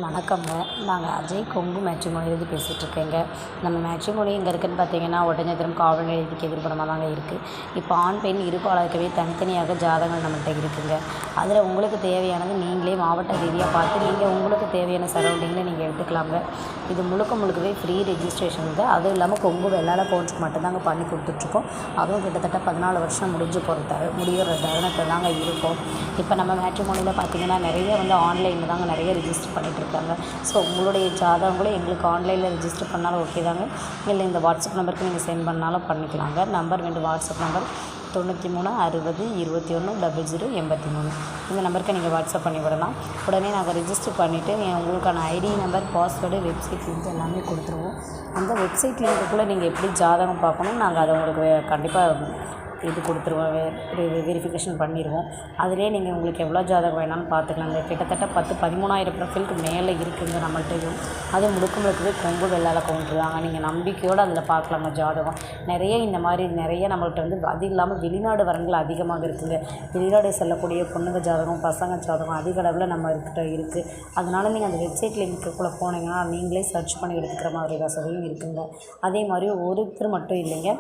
வணக்கங்க. நாங்கள் அஜய் கொங்கு மேட்ரிமோனிலேருந்து பேசிகிட்ருக்கேங்க. நம்ம மேட்ரிமோனி எங்கே இருக்குதுன்னு பார்த்தீங்கன்னா, ஒட்டஞ்சத்திரம் காவல் நிலையத்துக்கு எதிர்ப்புறமா தாங்க இருக்குது. இப்போ ஆண், பெண் இருபாலருக்கவே தனித்தனியாக ஜாதகங்கள் நம்மள்ட்ட இருக்குதுங்க. அதில் உங்களுக்கு தேவையானது நீங்களே மாவட்ட ரீதியாக பார்த்து நீங்கள் உங்களுக்கு தேவையான சரௌண்டிங்கில் நீங்கள் எடுத்துக்கலாங்க. இது முழுக்கவே ஃப்ரீ ரெஜிஸ்ட்ரேஷனுங்க. அதுவும் இல்லாமல் கொங்கு வெள்ளாள கவுன்சில் மட்டும்தாங்க பண்ணி கொடுத்துட்ருக்கோம். அதுவும் கிட்டத்தட்ட 14 வருஷம் முடிகிற தருணத்தில் தாங்க இருக்கும். இப்போ நம்ம மேட்ரிமோனியில் பார்த்தீங்கன்னா நிறைய ஆன்லைனில் தாங்க நிறைய ரிஜிஸ்டர் பண்ணிகிட்ருக்காங்க. ஸோ உங்களுடைய ஜாதகங்களும் எங்களுக்கு ஆன்லைனில் ரிஜிஸ்டர் பண்ணாலும் ஓகே தாங்க. இல்லை இந்த வாட்ஸ்அப் நம்பருக்கு நீங்கள் சென்ட் பண்ணாலும் பண்ணிக்கலாங்க. Number WhatsApp number 93 60 21 00 83. இந்த நம்பருக்கு நீங்கள் வாட்ஸ்அப் பண்ணி விடலாம். உடனே நாங்கள் ரிஜிஸ்டர் பண்ணிவிட்டு உங்களுக்கான ID number, password, website link எல்லாமே கொடுத்துருவோம். அந்த வெப்சைட் லிங்க்குள்ளே நீங்கள் எப்படி ஜாதகம் பார்க்கணும் நாங்கள் அதை உங்களுக்கு கண்டிப்பாக இது கொடுத்துருவோம். வெரிஃபிகேஷன் பண்ணிடுவோம். அதிலே நீங்கள் உங்களுக்கு எவ்வளோ ஜாதகம் வேணாலும் பார்த்துக்கலாங்க. கிட்டத்தட்ட 13,000 ப்ரொஃபைலுக்கு மேலே இருக்குதுங்க நம்மள்ட்டையும். அது முழுக்கவே கொங்கு வெள்ளாள கவுண்டர் தாங்க. நீங்கள் நம்பிக்கையோடு அதில் பார்க்கலாங்க ஜாதகம். இந்த மாதிரி நம்மள்ட்ட அது இல்லாமல் வெளிநாடு வரங்கள் அதிகமாக இருக்குதுங்க. வெளிநாடு செல்லக்கூடிய பொண்ணுங்க ஜாதகம், பசங்க ஜாதகம் அதிக அளவில் நம்மக்கிட்ட இருக்குது. அதனால் நீங்கள் அந்த வெப்சைட் லிங்க்குள்ளே போனீங்கன்னா நீங்களே சர்ச் பண்ணி எடுத்துக்கிற மாதிரி வசதியும் இருக்குதுங்க. அதே மாதிரி ஒருத்தர் மட்டும் இல்லைங்க,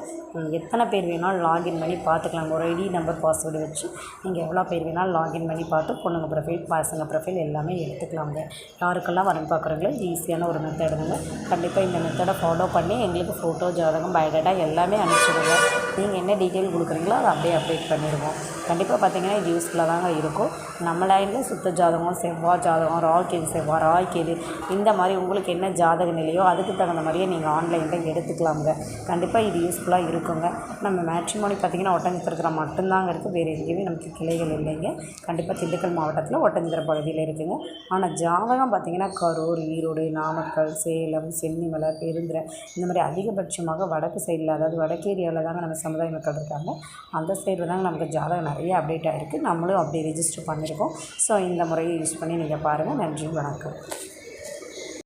எத்தனை பேர் வேணாலும் லாகின் பண்ணி பார்த்துக்கலாம். ஒரு ஐடி நம்பர், பாஸ்வேர்டு வச்சு நீங்கள் எவ்வளோ பேர் வேணாலும் லாகின் பண்ணி பார்த்து பொண்ணுங்க ப்ரொஃபைல், பசங்க ப்ரொஃபைல் எல்லாமே எடுத்துக்கலாங்க. யாருக்கெல்லாம் வரன்னு பார்க்குறீங்களோ இது ஈஸியான ஒரு மெத்தடுங்க. கண்டிப்பாக இந்த மெத்தடை ஃபாலோ பண்ணி எங்களுக்கு ஃபோட்டோ, ஜாதகம், பயோடேட்டா எல்லாமே அனுப்பிச்சிடுங்க. நீங்கள் என்ன டீட்டெயில் கொடுக்குறீங்களோ அதை அப்படியே அப்டேட் பண்ணிடுவோம். கண்டிப்பாக பார்த்தீங்கன்னா இது யூஸ்ஃபுல்லாக தாங்க இருக்கும். நம்ம லைனில் சுத்த ஜாதகம், செவ்வாய் ஜாதகம், ராய் கேது இந்த மாதிரி உங்களுக்கு என்ன ஜாதக நிலையோ அதுக்கு தகுந்த மாதிரியே நீங்கள் ஆன்லைனில் எடுத்துக்கலாங்க. கண்டிப்பாக இது யூஸ்ஃபுல்லாக இருக்குங்க. நம்ம மேட்ரிமோனி பார்த்திங்கன்னா ஒட்டஞ்சத்திரத்தில் மட்டும்தாங்க இருக்குது. வேறு எங்கேயுமே நமக்கு கிளைகள் இல்லைங்க. கண்டிப்பாக திண்டுக்கல் மாவட்டத்தில் ஒட்டஞ்சத்திரம் பகுதியில் இருக்குதுங்க. ஆனால் ஜாதகம் பார்த்திங்கன்னா கரூர், ஈரோடு, நாமக்கல், சேலம், சென்னிமலை, பெருந்துறை இந்த மாதிரி அதிகபட்சமாக வடக்கு சைடில், அதாவது வடக்கு ஏரியாவில் தாங்க நம்ம சமுதாய மக்கள் இருக்காங்க. அந்த சைடில் தாங்க நமக்கு ஜாதகம் நிறைய அப்டேட் ஆகிருக்கு. நம்மளும் அப்படியே ரிஜிஸ்டர் பண்ணியிருக்கோம். ஸோ இந்த முறையை யூஸ் பண்ணி நீங்கள் பாருங்கள். நன்றி, வணக்கம்.